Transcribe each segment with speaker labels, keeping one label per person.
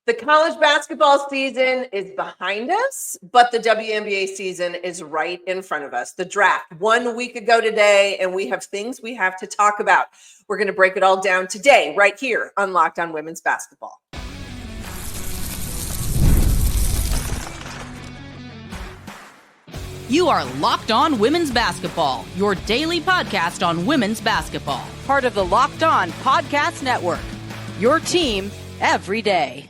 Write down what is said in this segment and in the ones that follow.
Speaker 1: The college basketball season is behind us, but the WNBA season is right in front of us. The draft 1 week ago today, and we have things we have to talk about. We're going to break it all down today, right here on Locked On Women's Basketball.
Speaker 2: You are Locked On Women's Basketball, your daily podcast on women's basketball.
Speaker 3: Part of the Locked On Podcast Network, your team every day.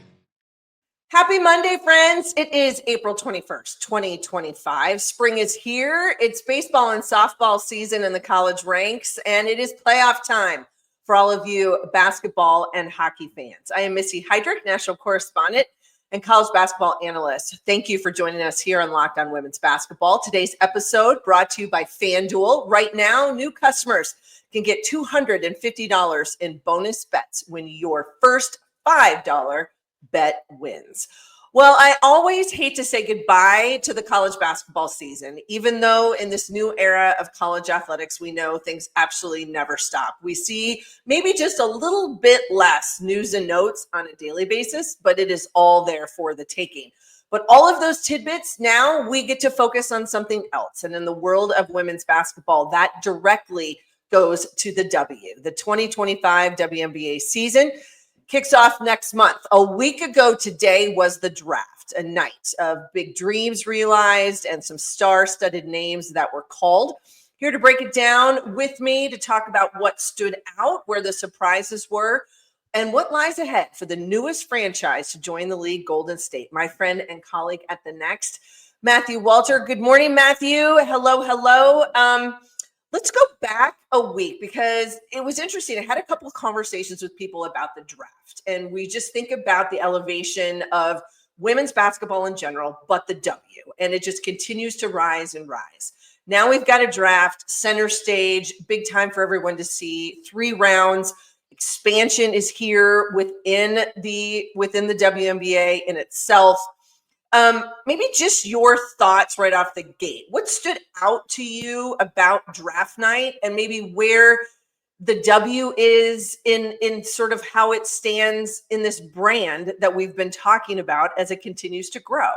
Speaker 1: Happy Monday, friends. It is April 21st, 2025. Spring is here. It's baseball and softball season in the college ranks, and it is playoff time for all of you basketball and hockey fans. I am Missy Heidrick, national correspondent and college basketball analyst. Thank you for joining us here on Locked On Women's Basketball. Today's episode brought to you by FanDuel. Right now, new customers can get $250 in bonus bets when your first $5 bet wins. Well, I always hate to say goodbye to the college basketball season, even though in this new era of college athletics, we know things absolutely never stop. We see maybe just a little bit less news and notes on a daily basis, but it is all there for the taking. But all of those tidbits, now we get to focus on something else. And in the world of women's basketball, that directly goes to the W. The 2025 WNBA season kicks off next month. A week ago today was the draft, a night of big dreams realized and some star-studded names that were called. Here to break it down with me to talk about what stood out, where the surprises were, and what lies ahead for the newest franchise to join the league, Golden State. My friend and colleague at the Next, Matthew Walter. Good morning, Matthew. Hello. Let's go back a week because it was interesting. I had a couple of conversations with people about the draft, and we just think about the elevation of women's basketball in general, but the W, and it just continues to rise and rise. Now we've got a draft, center stage, big time for everyone to see. 3 rounds, expansion is here within the WNBA in itself. Maybe just your thoughts right off the gate. What stood out to you about draft night, and maybe where the W is in sort of how it stands in this brand that we've been talking about as it continues to grow?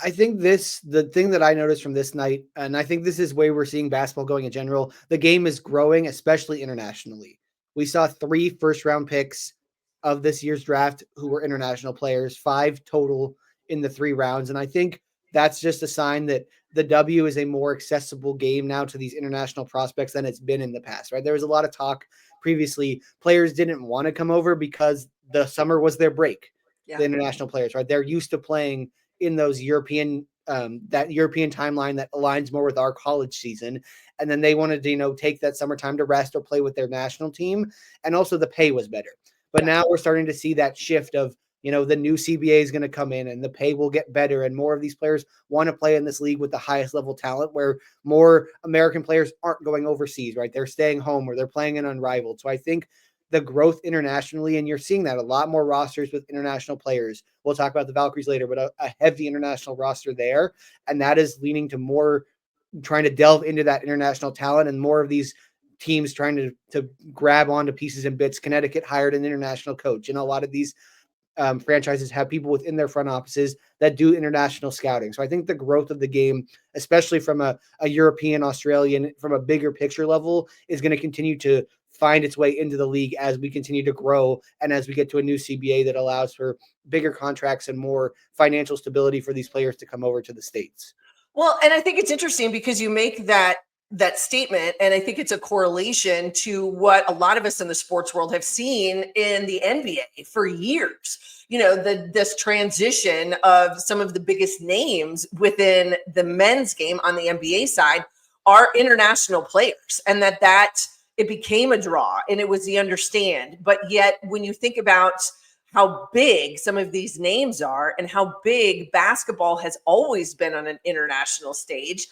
Speaker 4: I think the thing that I noticed from this night, and I think this is where we're seeing basketball going in general, the game is growing, especially internationally. We saw 3 first-round picks of this year's draft who were international players, 5 total in the 3 rounds. And I think that's just a sign that the W is a more accessible game now to these international prospects than it's been in the past, right? There was a lot of talk previously. Players didn't want to come over because the summer was their break. Yeah. The international players, right? They're used to playing in those European, that European timeline that aligns more with our college season. And then they wanted to, take that summertime to rest or play with their national team. And also the pay was better. But now we're starting to see that shift of, the new CBA is going to come in and the pay will get better, and more of these players want to play in this league with the highest level talent, where more American players aren't going overseas, right? They're staying home or they're playing in Unrivaled. So I think the growth internationally, and you're seeing that a lot more rosters with international players. We'll talk about the Valkyries later, but a heavy international roster there. And that is leaning to more trying to delve into that international talent, and more of these teams trying to grab onto pieces and bits. Connecticut hired an international coach, and a lot of these franchises have people within their front offices that do international scouting. So I think the growth of the game, especially from a European, Australian, from a bigger picture level, is going to continue to find its way into the league as we continue to grow and as we get to a new CBA that allows for bigger contracts and more financial stability for these players to come over to the States.
Speaker 1: Well, and I think it's interesting because you make that statement, and I think it's a correlation to what a lot of us in the sports world have seen in the NBA for years. This transition of some of the biggest names within the men's game on the NBA side are international players, and that it became a draw and it was the understand. But yet when you think about how big some of these names are and how big basketball has always been on an international stage,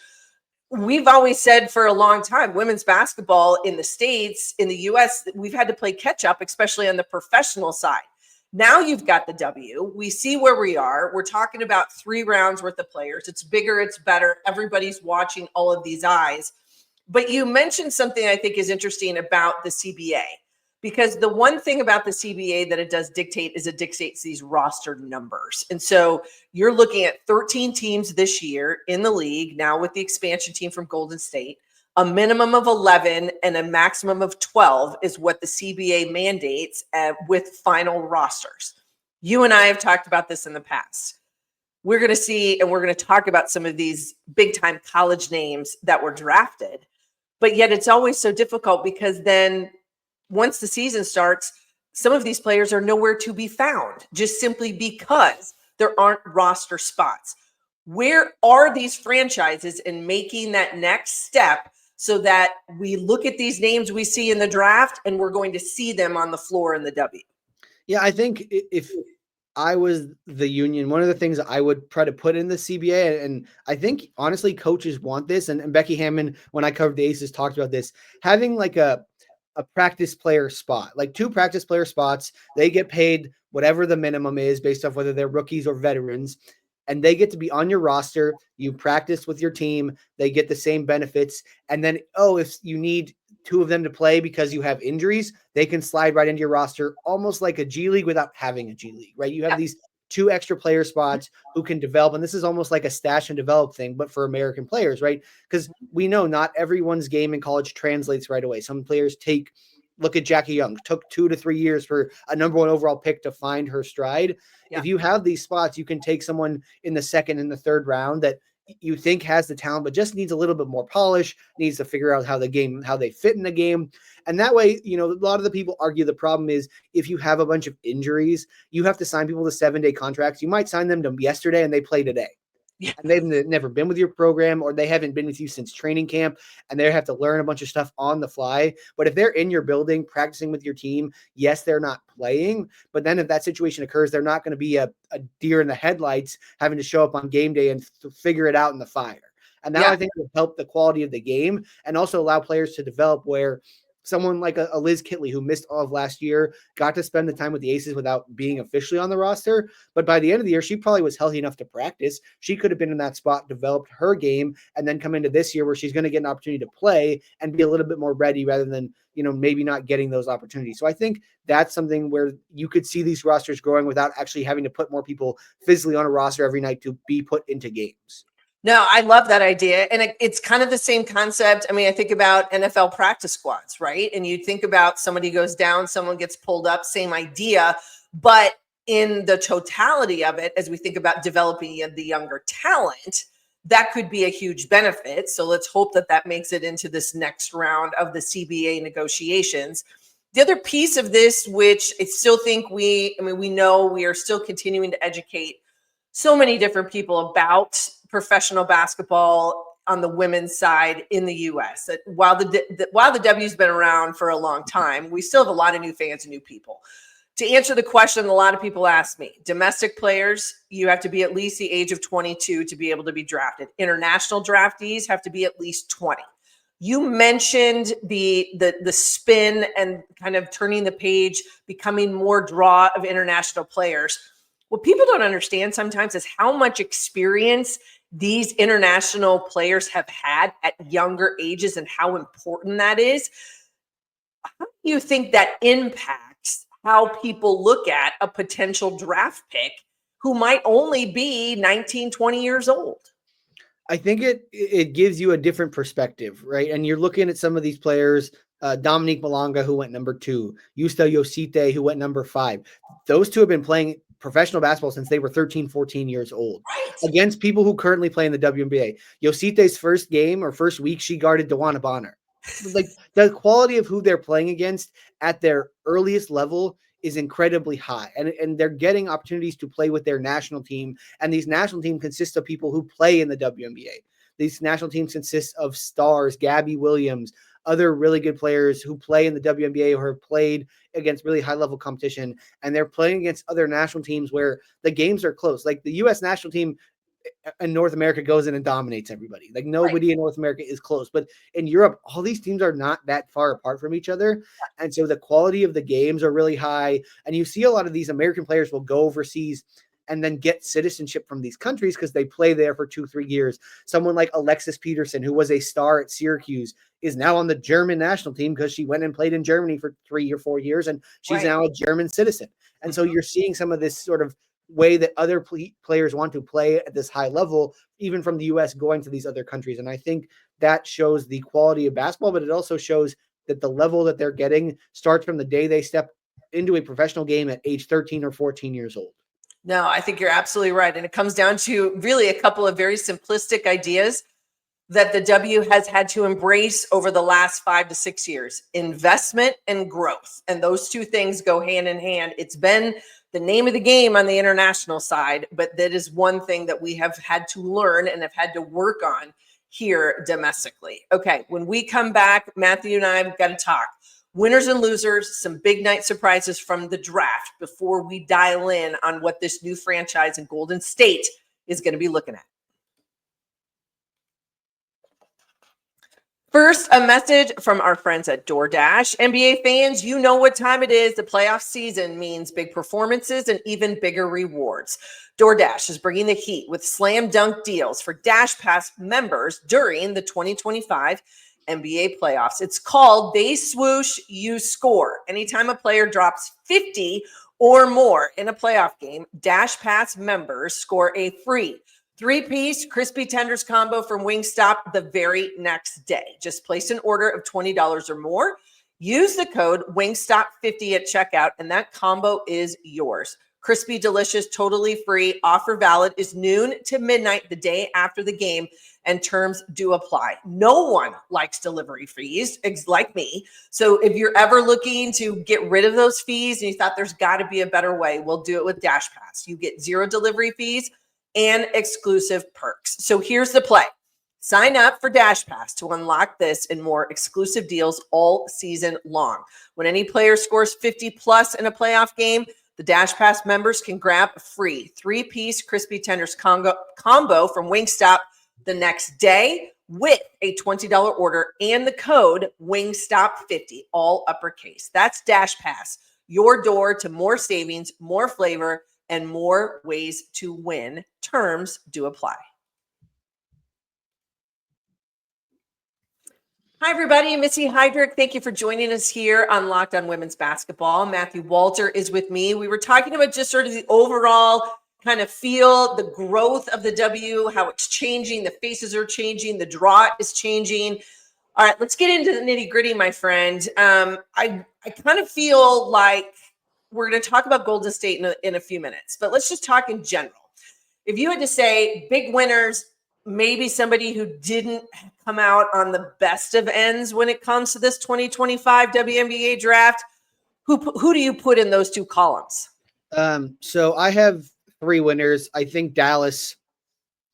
Speaker 1: we've always said for a long time, women's basketball in the States, in the US, we've had to play catch up, especially on the professional side. Now you've got the W. We see where we are. We're talking about 3 rounds worth of players. It's bigger, it's better. Everybody's watching all of these eyes. But you mentioned something I think is interesting about the CBA, because the one thing about the CBA that it does dictate is it dictates these roster numbers. And so you're looking at 13 teams this year in the league, now with the expansion team from Golden State. A minimum of 11 and a maximum of 12 is what the CBA mandates with final rosters. You and I have talked about this in the past. We're going to see, and we're going to talk about some of these big time college names that were drafted, but yet it's always so difficult because then once the season starts, some of these players are nowhere to be found just simply because there aren't roster spots. Where are these franchises in making that next step so that we look at these names we see in the draft and we're going to see them on the floor in the W?
Speaker 4: Yeah, I think if I was the union, one of the things I would try to put in the CBA, and I think honestly coaches want this, and Becky Hammond, when I covered the Aces, talked about this, having like a practice player spot, like 2 practice player spots. They get paid whatever the minimum is based off whether they're rookies or veterans, and they get to be on your roster. You practice with your team. They get the same benefits. And then, if you need 2 of them to play because you have injuries, they can slide right into your roster, almost like a G League without having a G League, right? You have these 2 extra player spots who can develop. And this is almost like a stash and develop thing, but for American players, right? Because we know not everyone's game in college translates right away. Some players look at Jackie Young, took 2 to 3 years for a number 1 overall pick to find her stride. Yeah. If you have these spots, you can take someone in the 2nd and the 3rd round that you think has the talent, but just needs a little bit more polish, needs to figure out how they fit in the game. And that way, a lot of the people argue the problem is if you have a bunch of injuries, you have to sign people to 7-day contracts. You might sign them to yesterday and they play today. Yeah. And they've never been with your program, or they haven't been with you since training camp, and they have to learn a bunch of stuff on the fly. But if they're in your building practicing with your team, yes, they're not playing. But then if that situation occurs, they're not going to be a deer in the headlights having to show up on game day and figure it out in the fire. And now I think it will help the quality of the game and also allow players to develop where someone like a Liz Kitley, who missed all of last year, got to spend the time with the Aces without being officially on the roster. But by the end of the year, she probably was healthy enough to practice. She could have been in that spot, developed her game, and then come into this year where she's going to get an opportunity to play and be a little bit more ready rather than, maybe not getting those opportunities. So I think that's something where you could see these rosters growing without actually having to put more people physically on a roster every night to be put into games.
Speaker 1: No, I love that idea. And it's kind of the same concept. I mean, I think about NFL practice squads, right? And you think about somebody goes down, someone gets pulled up, same idea. But in the totality of it, as we think about developing the younger talent, that could be a huge benefit. So let's hope that makes it into this next round of the CBA negotiations. The other piece of this, which I still think we know we are still continuing to educate so many different people about professional basketball on the women's side in the U.S. That while the W's been around for a long time, we still have a lot of new fans and new people. To answer the question, a lot of people ask me, domestic players, you have to be at least the age of 22 to be able to be drafted. International draftees have to be at least 20. You mentioned the spin and kind of turning the page, becoming more draw of international players. What people don't understand sometimes is how much experience these international players have had at younger ages and how important that is. How do you think that impacts how people look at a potential draft pick who might only be 19, 20 years old?
Speaker 4: I think it gives you a different perspective, right? And you're looking at some of these players, Dominique Malonga, who went number 2, Yusta Yosite, who went number 5. Those 2 have been playing professional basketball since they were 13, 14 years old, right, against people who currently play in the WNBA. Yosite's first game or first week, she guarded DeWanna Bonner. Like, the quality of who they're playing against at their earliest level is incredibly high. And they're getting opportunities to play with their national team. And these national teams consist of people who play in the WNBA. These national teams consist of stars, Gabby Williams, other really good players who play in the WNBA or have played against really high-level competition, and they're playing against other national teams where the games are close. Like the U.S. national team in North America goes in and dominates everybody. Like nobody in North America is close. But in Europe, all these teams are not that far apart from each other. And so the quality of the games are really high. And you see a lot of these American players will go overseas and then get citizenship from these countries because they play there for 2-3 years. Someone like Alexis Peterson, who was a star at Syracuse, is now on the German national team because she went and played in Germany for 3 or 4 years, and she's now a German citizen. And so you're seeing some of this sort of way that other players want to play at this high level, even from the U.S. going to these other countries. And I think that shows the quality of basketball, but it also shows that the level that they're getting starts from the day they step into a professional game at age 13 or 14 years old.
Speaker 1: No, I think you're absolutely right. And it comes down to really a couple of very simplistic ideas that the W has had to embrace over the last 5 to 6 years: investment and growth. And those two things go hand in hand. It's been the name of the game on the international side, but that is one thing that we have had to learn and have had to work on here domestically. Okay, when we come back, Matthew and I have got to talk winners and losers, some big night surprises from the draft before we dial in on what this new franchise in Golden State is going to be looking at. First, a message from our friends at DoorDash. NBA fans, you know what time it is. The playoff season means big performances and even bigger rewards. DoorDash is bringing the heat with slam dunk deals for Dash Pass members during the 2025 NBA playoffs. It's called They Swoosh, You Score. Anytime a player drops 50 or more in a playoff game, Dash Pass members score a free 3-piece crispy tenders combo from Wingstop the very next day. Just place an order of $20 or more. Use the code Wingstop50 at checkout, and that combo is yours. Crispy, delicious, totally free. Offer valid is noon to midnight the day after the game, and terms do apply. No one likes delivery fees like me. So if you're ever looking to get rid of those fees and you thought there's got to be a better way, we'll do it with Dash Pass. You get 0 delivery fees and exclusive perks. So here's the play. Sign up for Dash Pass to unlock this and more exclusive deals all season long. When any player scores 50 plus in a playoff game, the Dash Pass members can grab a free 3-piece crispy tenders combo from Wingstop the next day with a $20 order and the code Wingstop50, all uppercase. That's Dash Pass, your door to more savings, more flavor, and more ways to win. Terms do apply. Hi, everybody. Missy Heidrick. Thank you for joining us here on Locked On Women's Basketball. Matthew Walter is with me. We were talking about just sort of the overall kind of feel, the growth of the W, how it's changing, the faces are changing, the draw is changing. All right, let's get into the nitty gritty, my friend. I kind of feel like we're going to talk about Golden State in a few minutes, but let's just talk in general. If you had to say big winners, maybe somebody who didn't come out on the best of ends when it comes to this 2025 WNBA draft, who do you put in those two columns?
Speaker 4: So I have 3 winners. I think Dallas,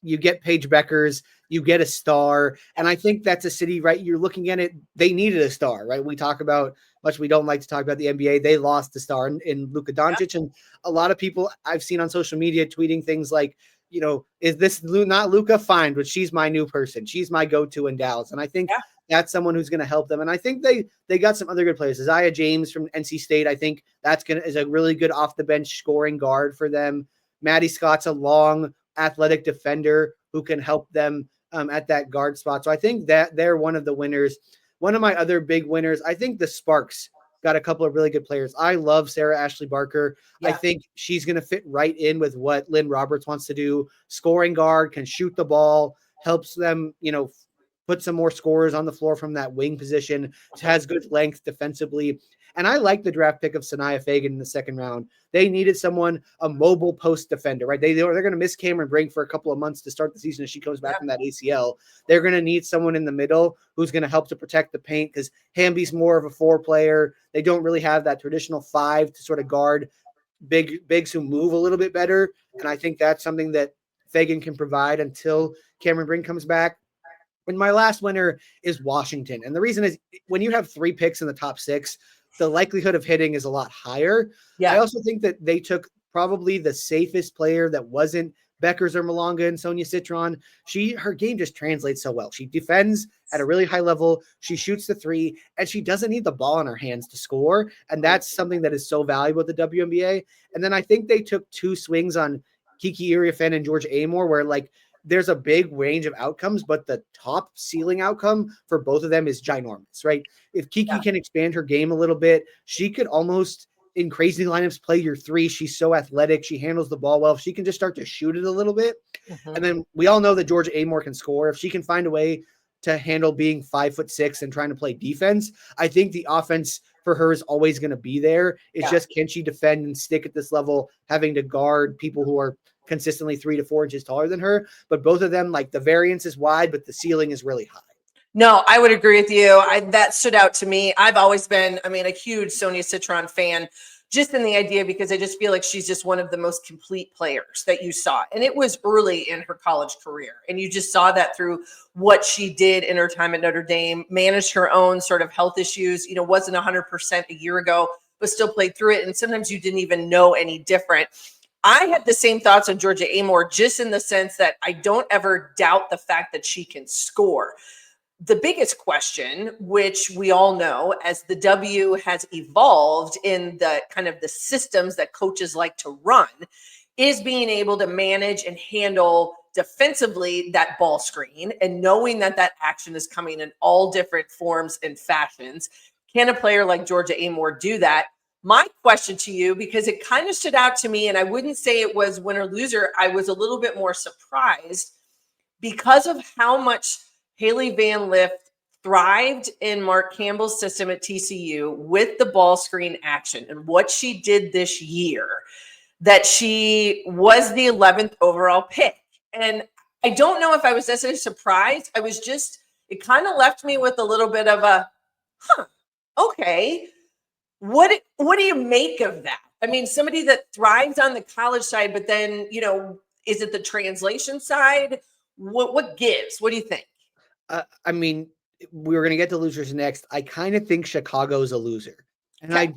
Speaker 4: you get Paige Beckers, you get a star. And I think that's a city, right? You're looking at it. They needed a star, right? We talk about much. We don't like to talk about the NBA. They lost the star in Luka Doncic. And a lot of people I've seen on social media tweeting things like, you know, is this not Luka? Fine, but she's my new person. She's my go-to in Dallas. And I think that's someone who's going to help them. And I think they got some other good players. Isaiah James from NC State, I think is a really good off-the-bench scoring guard for them. Maddie Scott's a long, athletic defender who can help them at that guard spot. So I think that they're one of the winners. One of my other big winners, I think the Sparks got a couple of really good players. I love Sarah Ashley Barker. Yeah. I think she's going to fit right in with what Lynn Roberts wants to do. Scoring guard, can shoot the ball, helps them, put some more scorers on the floor from that wing position, has good length defensively. And I like the draft pick of Sanaya Fagan in the second round. They needed a mobile post defender, right? They're going to miss Cameron Brink for a couple of months to start the season as she comes back from that ACL. They're going to need someone in the middle who's going to help to protect the paint because Hamby's more of a 4 player. They don't really have that traditional 5 to sort of guard bigs who move a little bit better. And I think that's something that Fagan can provide until Cameron Brink comes back. And my last winner is Washington. And the reason is when you have 3 picks in the top 6, the likelihood of hitting is a lot higher. Yeah. I also think that they took probably the safest player that wasn't Beckers or Malonga and Sonia Citron. Her game just translates so well. She defends at a really high level. She shoots the 3 and she doesn't need the ball in her hands to score. And that's something that is so valuable at the WNBA. And then I think they took 2 swings on Kiki Iriafen and Georgia Amor, where like there's a big range of outcomes, but the top ceiling outcome for both of them is ginormous, right? If Kiki can expand her game a little bit, she could almost in crazy lineups play your three. She's so athletic. She handles the ball well. If she can just start to shoot it a little bit. And then we all know that Georgia Amor can score. If she can find a way to handle being 5'6" and trying to play defense, I think the offense for her is always going to be there. It's just, can she defend and stick at this level, having to guard people who are consistently 3 to 4 inches taller than her? But both of them, like the variance is wide, but the ceiling is really high.
Speaker 1: No, I would agree with you. That stood out to me. I've always been, a huge Sonia Citron fan, just in the idea, because I just feel like she's just one of the most complete players that you saw. And it was early in her college career. And you just saw that through what she did in her time at Notre Dame, managed her own sort of health issues, wasn't 100% a year ago, but still played through it. And sometimes you didn't even know any different. I had the same thoughts on Georgia Amor, just in the sense that I don't ever doubt the fact that she can score. The biggest question, which we all know, as the W has evolved in the kind of the systems that coaches like to run, is being able to manage and handle defensively that ball screen, and knowing that that action is coming in all different forms and fashions. Can a player like Georgia Amor do that? My question to you, because it kind of stood out to me, and I wouldn't say it was win or loser, I was a little bit more surprised because of how much Haley Van Lith thrived in Mark Campbell's system at TCU with the ball screen action, and what she did this year, that she was the 11th overall pick. And I don't know if I was necessarily surprised. I was just, it kind of left me with a little bit of a, okay. What do you make of that? Somebody that thrives on the college side, but then, is it the translation side? What gives? What do you think?
Speaker 4: We were going to get to losers next. I kind of think Chicago's a loser. And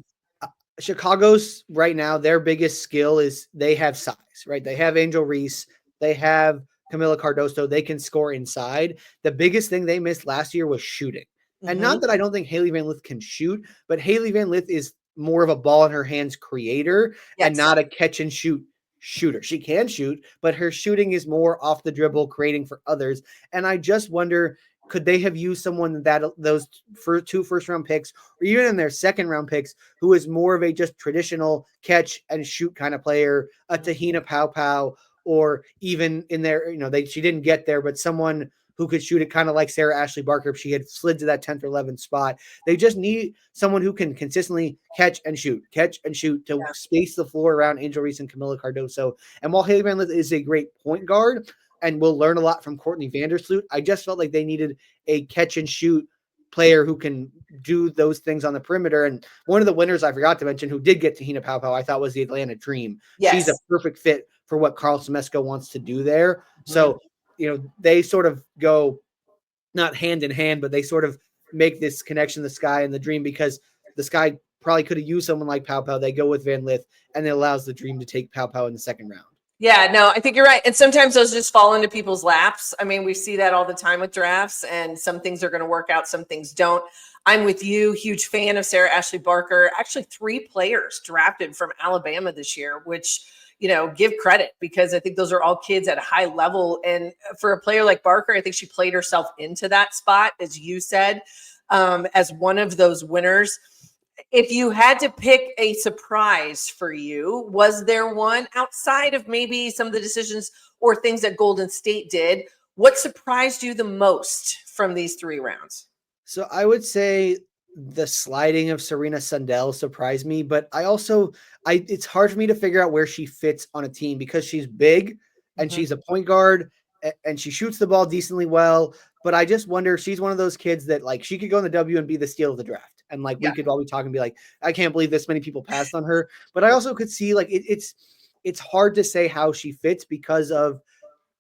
Speaker 4: Chicago's right now, their biggest skill is they have size, right? They have Angel Reese. They have Camila Cardoso. They can score inside. The biggest thing they missed last year was shooting. And not that I don't think Haley Van Lith can shoot, but Haley Van Lith is more of a ball in her hands creator and not a catch and shoot shooter. She can shoot, but her shooting is more off the dribble, creating for others. And I just wonder, could they have used someone that those two first-round picks, or even in their second-round picks, who is more of a just traditional catch and shoot kind of player, a Tahina Pau, or even in there, she didn't get there, but someone who could shoot it kind of like Sarah Ashley Barker if she had slid to that 10th or 11th spot. They just need someone who can consistently catch and shoot to space the floor around Angel Reese and Camila Cardoso. And while Haley Van Lith is a great point guard, and we'll learn a lot from Courtney Vandersloot, I just felt like they needed a catch and shoot player who can do those things on the perimeter. And one of the winners I forgot to mention, who did get Tahina Pau, I thought was the Atlanta Dream. Yes. She's a perfect fit for what Carl Semesco wants to do there. So, they sort of go not hand in hand, but they sort of make this connection, the Sky and the Dream, because the Sky probably could have used someone like Pau. They go with Van Lith, and it allows the Dream to take Pau in the second round.
Speaker 1: Yeah, no, I think you're right. And sometimes those just fall into people's laps. We see that all the time with drafts, and some things are going to work out, some things don't. I'm with you, huge fan of Sarah Ashley Barker. Actually, 3 players drafted from Alabama this year, which, give credit, because I think those are all kids at a high level. And for a player like Barker, I think she played herself into that spot, as you said, as one of those winners. If you had to pick a surprise for you, was there one outside of maybe some of the decisions or things that Golden State did? What surprised you the most from these 3 rounds?
Speaker 4: So I would say the sliding of Serena Sundell surprised me, but it's hard for me to figure out where she fits on a team, because she's big and she's a point guard and she shoots the ball decently well. But I just wonder, she's one of those kids that she could go in the W and be the steal of the draft. And we could all be talking and be like, I can't believe this many people passed on her. But I also could see it's hard to say how she fits, because of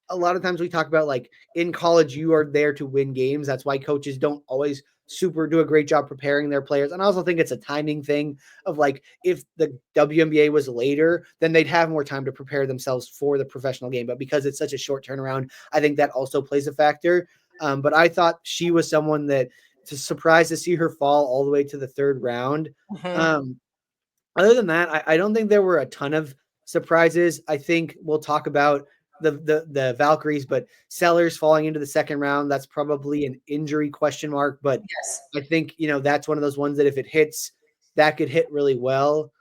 Speaker 4: a lot of times we talk about in college, you are there to win games. That's why coaches don't always do a great job preparing their players. And I also think it's a timing thing of if the WNBA was later, then they'd have more time to prepare themselves for the professional game. But because it's such a short turnaround, I think that also plays a factor. But I thought she was someone that, to surprise to see her fall all the way to the 3rd round. Other than that, I don't think there were a ton of surprises. I think we'll talk about the Valkyries, but Sellers falling into the second round, that's probably an injury question mark. But
Speaker 1: Yes.
Speaker 4: I think, that's one of those ones that if it hits, that could hit really well.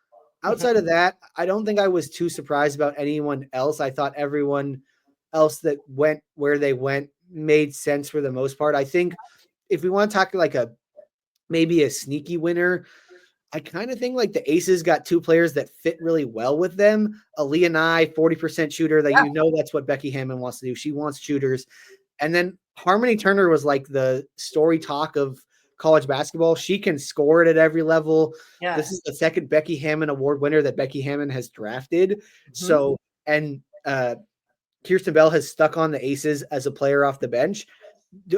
Speaker 4: Outside of that, I don't think I was too surprised about anyone else. I thought everyone else that went where they went made sense for the most part. I think if we want to talk like maybe a sneaky winner, I kind of think like the Aces got two players that fit really well with them. Aaliyah Nye, 40% shooter, that that's what Becky Hammon wants to do. She wants shooters. And then Harmony Turner was like the story talk of college basketball. She can score it at every level.
Speaker 1: Yeah.
Speaker 4: This is the second Becky Hammon award winner that Becky Hammon has drafted. So, and Kirsten Bell has stuck on the Aces as a player off the bench.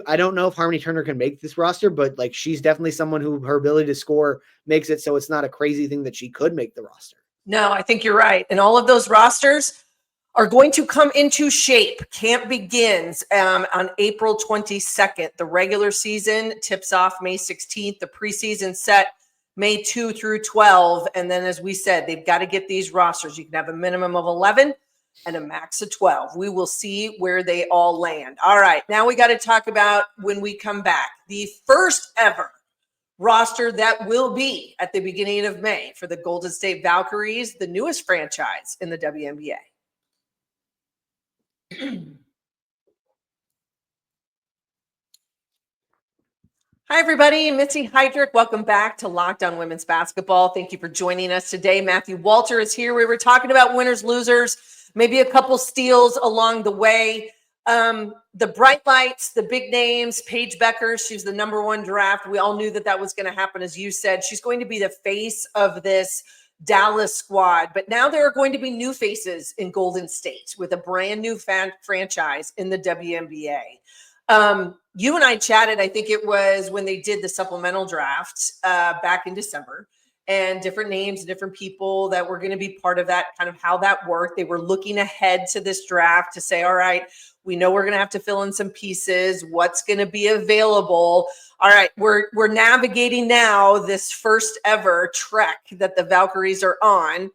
Speaker 4: I don't know if Harmony Turner can make this roster, but like she's definitely someone who her ability to score makes it so it's not a crazy thing that she could make the roster.
Speaker 1: No, I think you're right. And all of those rosters are going to come into shape. Camp begins on April 22nd. The regular season tips off May 16th. The preseason set May 2 through 12. And then, as we said, they've got to get these rosters. You can have a minimum of 11 and a max of 12. We will see where they all land. All right, now we got to talk about, when we come back, the first ever roster that will be at the beginning of May for the Golden State Valkyries, the newest franchise in the WNBA. Hi, everybody. Missy Heidrick. Welcome back to Locked On Women's Basketball. Thank you for joining us today. Matthew Walter is here. We were talking about winners, losers, maybe a couple steals along the way. The bright lights, the big names, Paige Becker, she's the #1 draft. We all knew that was going to happen, as you said. She's going to be the face of this Dallas squad. But now there are going to be new faces in Golden State with a brand new franchise in the WNBA. You and I chatted, I think it was when they did the supplemental draft back in December, and different names, different people that were going to be part of that, kind of how that worked. They were looking ahead to this draft to say, all right, we know we're going to have to fill in some pieces. What's going to be available? All right, we're navigating now this first ever trek that the Valkyries are on.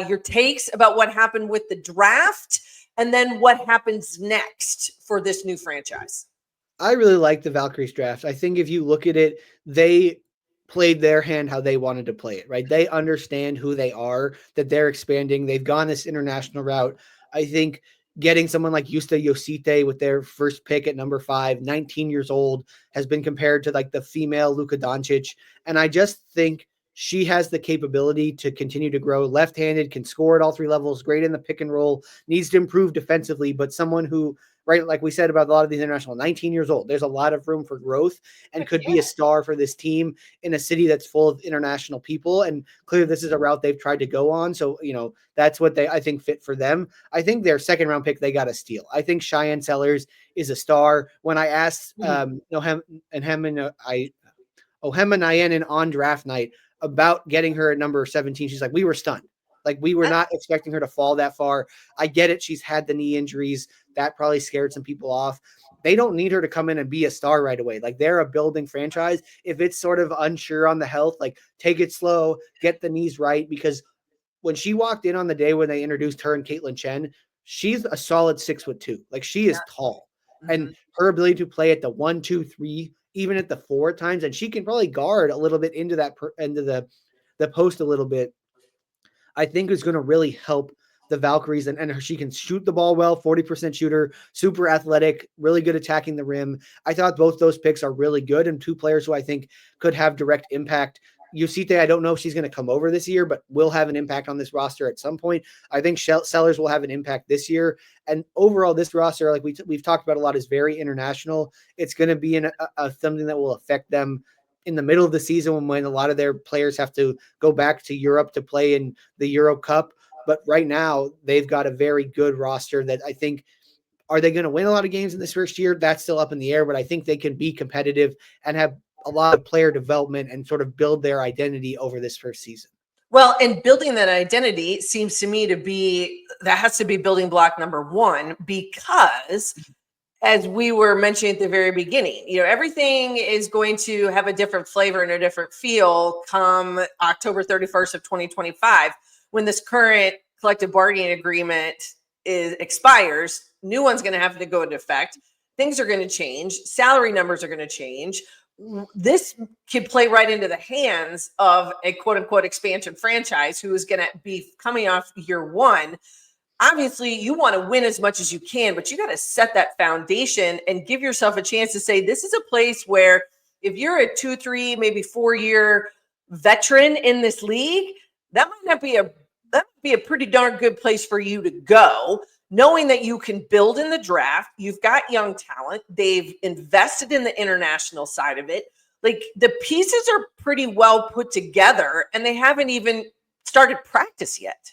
Speaker 1: Your takes about what happened with the draft, and then what happens next for this new franchise.
Speaker 4: I really like the Valkyries draft. I think if you look at it, they played their hand how they wanted to play it, right? They understand who they are, that they're expanding. They've gone this international route. I think getting someone like Justa Josite with their first pick at number 5, 19 years old, has been compared to like the female Luka Doncic. And I just think she has the capability to continue to grow. Left-handed, can score at all 3 levels, great in the pick and roll, needs to improve defensively, but someone who, right, like we said about a lot of these international, 19 years old, there's a lot of room for growth and could be a star for this team in a city that's full of international people. And clearly this is a route they've tried to go on. So, that's what I think fit for them. I think their second round pick, they got to steal. I think Cheyenne Sellers is a star. When I asked Ohema Nyanen on draft night about getting her at number 17, she's like, we were stunned. Like, we were not expecting her to fall that far. I get it. She's had the knee injuries. That probably scared some people off. They don't need her to come in and be a star right away. Like, they're a building franchise. If it's sort of unsure on the health, like, take it slow, get the knees right. Because when she walked in on the day when they introduced her and Caitlin Chen, she's a solid 6'2". Like, she is tall. And her ability to play at the 1, 2, 3, even at the 4 at times, and she can probably guard a little bit into that into the post a little bit, I think is going to really help the Valkyries. And she can shoot the ball well, 40% shooter, super athletic, really good attacking the rim. I thought both those picks are really good, and 2 players who I think could have direct impact. Yusite, I don't know if she's going to come over this year, but will have an impact on this roster at some point. I think Sellers will have an impact this year. And overall, this roster, like we've talked about a lot, is very international. It's going to be something that will affect them in the middle of the season when a lot of their players have to go back to Europe to play in the Euro Cup. But right now, they've got a very good roster that I think, are they going to win a lot of games in this first year? That's still up in the air, but I think they can be competitive and have a lot of player development and sort of build their identity over this first season.
Speaker 1: Well, and building that identity seems to me to be, that has to be building block number 1, because as we were mentioning at the very beginning, everything is going to have a different flavor and a different feel come October 31st of 2025, when this current collective bargaining agreement expires, new one's going to have to go into effect. Things are going to change. Salary numbers are going to change. This could play right into the hands of a quote unquote expansion franchise who is going to be coming off year one. Obviously, you want to win as much as you can, but you got to set that foundation and give yourself a chance to say, this is a place where if you're a 2, 3, maybe 4-year veteran in this league, that might be a pretty darn good place for you to go, knowing that you can build in the draft. You've got young talent. They've invested in the international side of it. Like, the pieces are pretty well put together, and they haven't even started practice yet.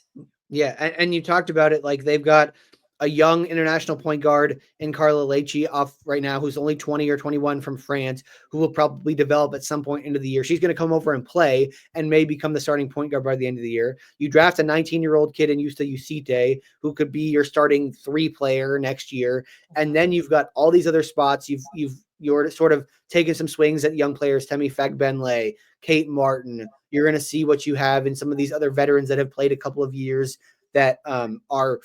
Speaker 4: Yeah, and you talked about it, like they've got a young international point guard in Carla Leite off right now, who's only 20 or 21 from France, who will probably develop at some point into the year. She's going to come over and play and may become the starting point guard by the end of the year. You draft a 19-year-old kid in Justa Usite, who could be your starting 3 player next year. And then you've got all these other spots. You're sort of taking some swings at young players, Temi Fagbenle, Kate Martin. You're going to see what you have in some of these other veterans that have played a couple of years that are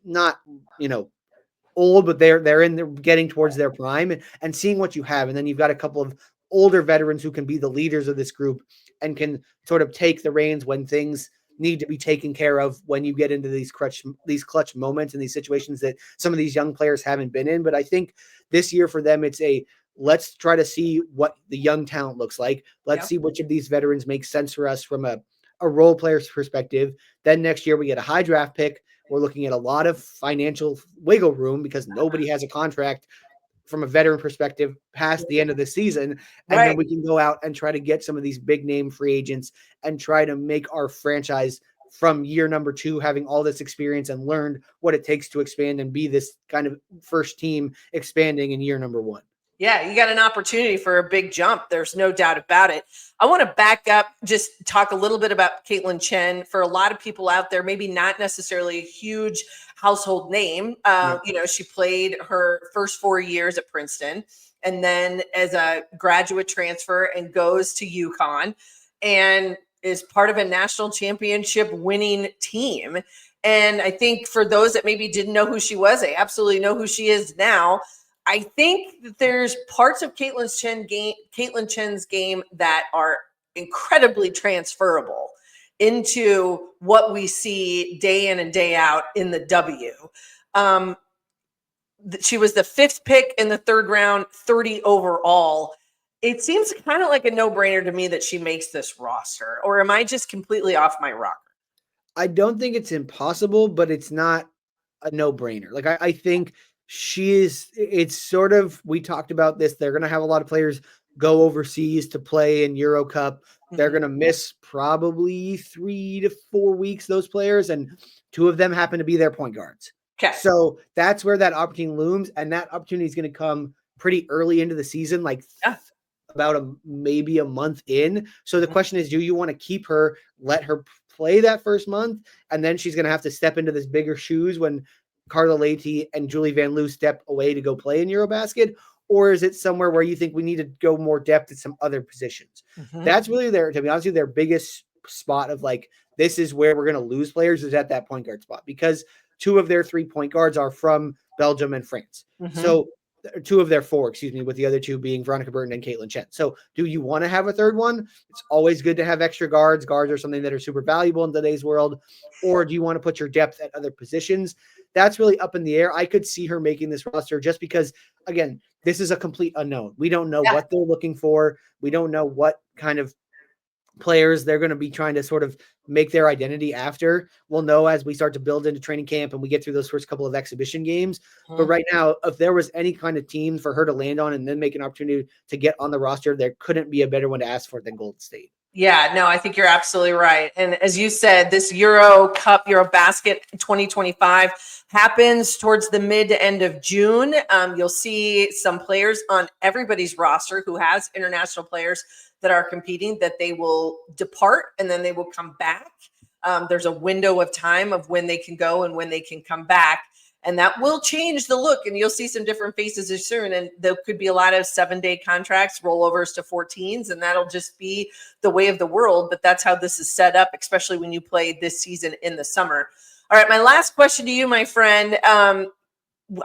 Speaker 4: not, old, but they're getting towards their prime, and seeing what you have. And then you've got a couple of older veterans who can be the leaders of this group and can sort of take the reins when things need to be taken care of, when you get into these clutch moments and these situations that some of these young players haven't been in. But I think this year for them, it's let's try to see what the young talent looks like. Let's see which of these veterans make sense for us from a role player's perspective. Then next year we get a high draft pick. We're looking at a lot of financial wiggle room because nobody has a contract from a veteran perspective past the end of the season. And then we can go out and try to get some of these big name free agents and try to make our franchise from year number 2, having all this experience and learned what it takes to expand and be this kind of first team expanding in year number 1.
Speaker 1: Yeah, you got an opportunity for a big jump. There's no doubt about it. I want to back up, just talk a little bit about Caitlin Chen. For a lot of people out there, maybe not necessarily a huge household name. She played her first 4 years at Princeton and then as a graduate transfer and goes to UConn and is part of a national championship winning team. And I think for those that maybe didn't know who she was, they absolutely know who she is now. I think that there's parts of Caitlin Chen's game that are incredibly transferable into what we see day in and day out in the W. She was the 5th pick in the 3rd round, 30 overall. It seems kind of like a no-brainer to me that she makes this roster, or am I just completely off my rocker?
Speaker 4: I don't think it's impossible, but it's not a no-brainer. Like I think it's sort of, we talked about this. They're going to have a lot of players go overseas to play in Euro Cup. They're going to miss probably 3 to 4 weeks, those players, and 2 of them happen to be their point guards.
Speaker 1: Okay.
Speaker 4: So that's where that opportunity looms, and that opportunity is going to come pretty early into the season, about maybe a month in. So the question is, do you want to keep her, let her play that first month, and then she's going to have to step into this bigger shoes when Carla Leite and Julie Van Loo step away to go play in Eurobasket? Or is it somewhere where you think we need to go more depth at some other positions? That's really to be honest with you, their biggest spot of like, this is where we're going to lose players, is at that point guard spot, because 2 of their 3 point guards are from Belgium and France. So 2 of their 4, with the other 2 being Veronica Burton and Caitlin Chen. So do you want to have a 3rd one? It's always good to have extra guards. Guards are something that are super valuable in today's world. Or do you want to put your depth at other positions? That's really up in the air. I could see her making this roster just because, again, this is a complete unknown. We don't know what they're looking for. We don't know what kind of players they're going to be trying to sort of make their identity after. We'll know as we start to build into training camp and we get through those first couple of exhibition games. But right now, if there was any kind of team for her to land on and then make an opportunity to get on the roster, there couldn't be a better one to ask for than Golden State.
Speaker 1: Yeah, no, I think you're absolutely right. And as you said, this Euro Cup, Eurobasket 2025 happens towards the mid to end of June. You'll see some players on everybody's roster who has international players that are competing, that they will depart and then they will come back. There's a window of time of when they can go and when they can come back. And that will change the look, and you'll see some different faces as soon. And there could be a lot of 7-day contracts, rollovers to 14s, and that'll just be the way of the world. But that's how this is set up, especially when you play this season in the summer. All right, my last question to you, my friend.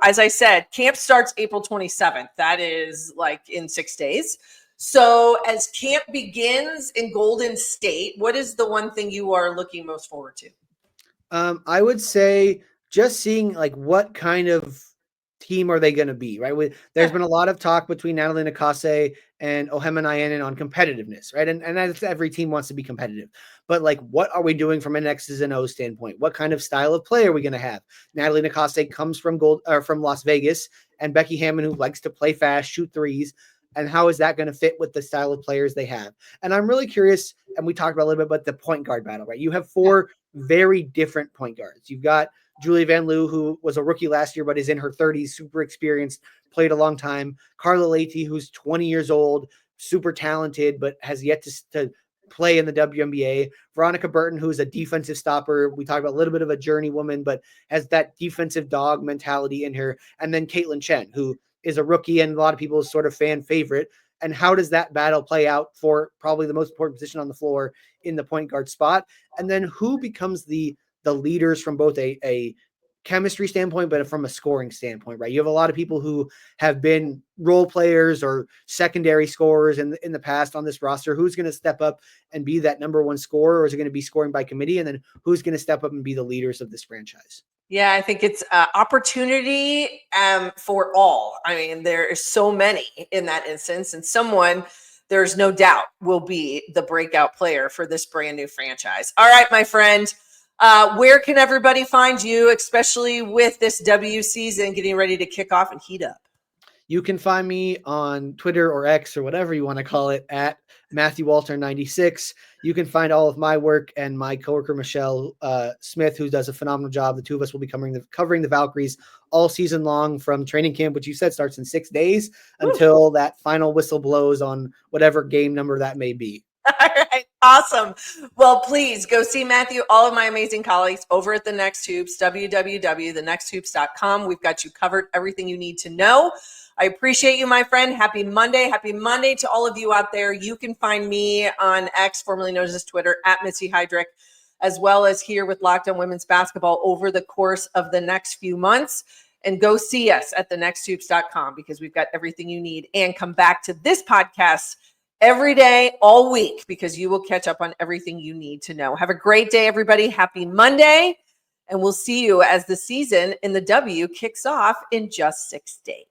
Speaker 1: As I said, camp starts April 27th. That is like in 6 days. So as camp begins in Golden State, what is the one thing you are looking most forward to?
Speaker 4: I would say just seeing like what kind of team are they going to be, right? There's been a lot of talk between Natalie Nakase and Ohema Nyanen on competitiveness, right? And that's, every team wants to be competitive, but like, what are we doing from an X's and O's standpoint? What kind of style of play are we going to have? Natalie Nakase comes from from Las Vegas, and Becky Hammond, who likes to play fast, shoot threes. And how is that going to fit with the style of players they have? And I'm really curious, and we talked about a little bit about the point guard battle, right? You have 4 very different point guards. You've got Julia Van Loo, who was a rookie last year, but is in her 30s, super experienced, played a long time. Carla Leite, who's 20 years old, super talented, but has yet to play in the WNBA. Veronica Burton, who's a defensive stopper. We talked about a little bit of a journeywoman, but has that defensive dog mentality in her. And then Caitlin Chen, who is a rookie and a lot of people's sort of fan favorite. And how does that battle play out for probably the most important position on the floor in the point guard spot? And then who becomes the leaders from both a chemistry standpoint, but from a scoring standpoint, right? You have a lot of people who have been role players or secondary scorers in the past on this roster. Who's going to step up and be that number one scorer, or is it going to be scoring by committee? And then who's going to step up and be the leaders of this franchise?
Speaker 1: Yeah, I think it's opportunity for all. I mean, there is so many in that instance, and someone, there's no doubt, will be the breakout player for this brand new franchise. All right, my friend, where can everybody find you, especially with this W season getting ready to kick off and heat up?
Speaker 4: You can find me on Twitter or X or whatever you want to call it at Matthew Walter 96. You can find all of my work and my coworker Michelle Smith, who does a phenomenal job. The two of us will be covering the Valkyries all season long, from training camp, which you said starts in 6 days, until that final whistle blows on whatever game number that may be.
Speaker 1: All right. Awesome. Well, please go see Matthew, all of my amazing colleagues over at The Next Hoops, www.thenexthoops.com. We've got you covered, everything you need to know. I appreciate you, my friend. Happy Monday. Happy Monday to all of you out there. You can find me on X, formerly known as Twitter, at Missy Heidrick, as well as here with Locked On Women's Basketball over the course of the next few months. And go see us at thenexthoops.com, because we've got everything you need. And come back to this podcast every day, all week, because you will catch up on everything you need to know. Have a great day, everybody. Happy Monday. And we'll see you as the season in the W kicks off in just 6 days.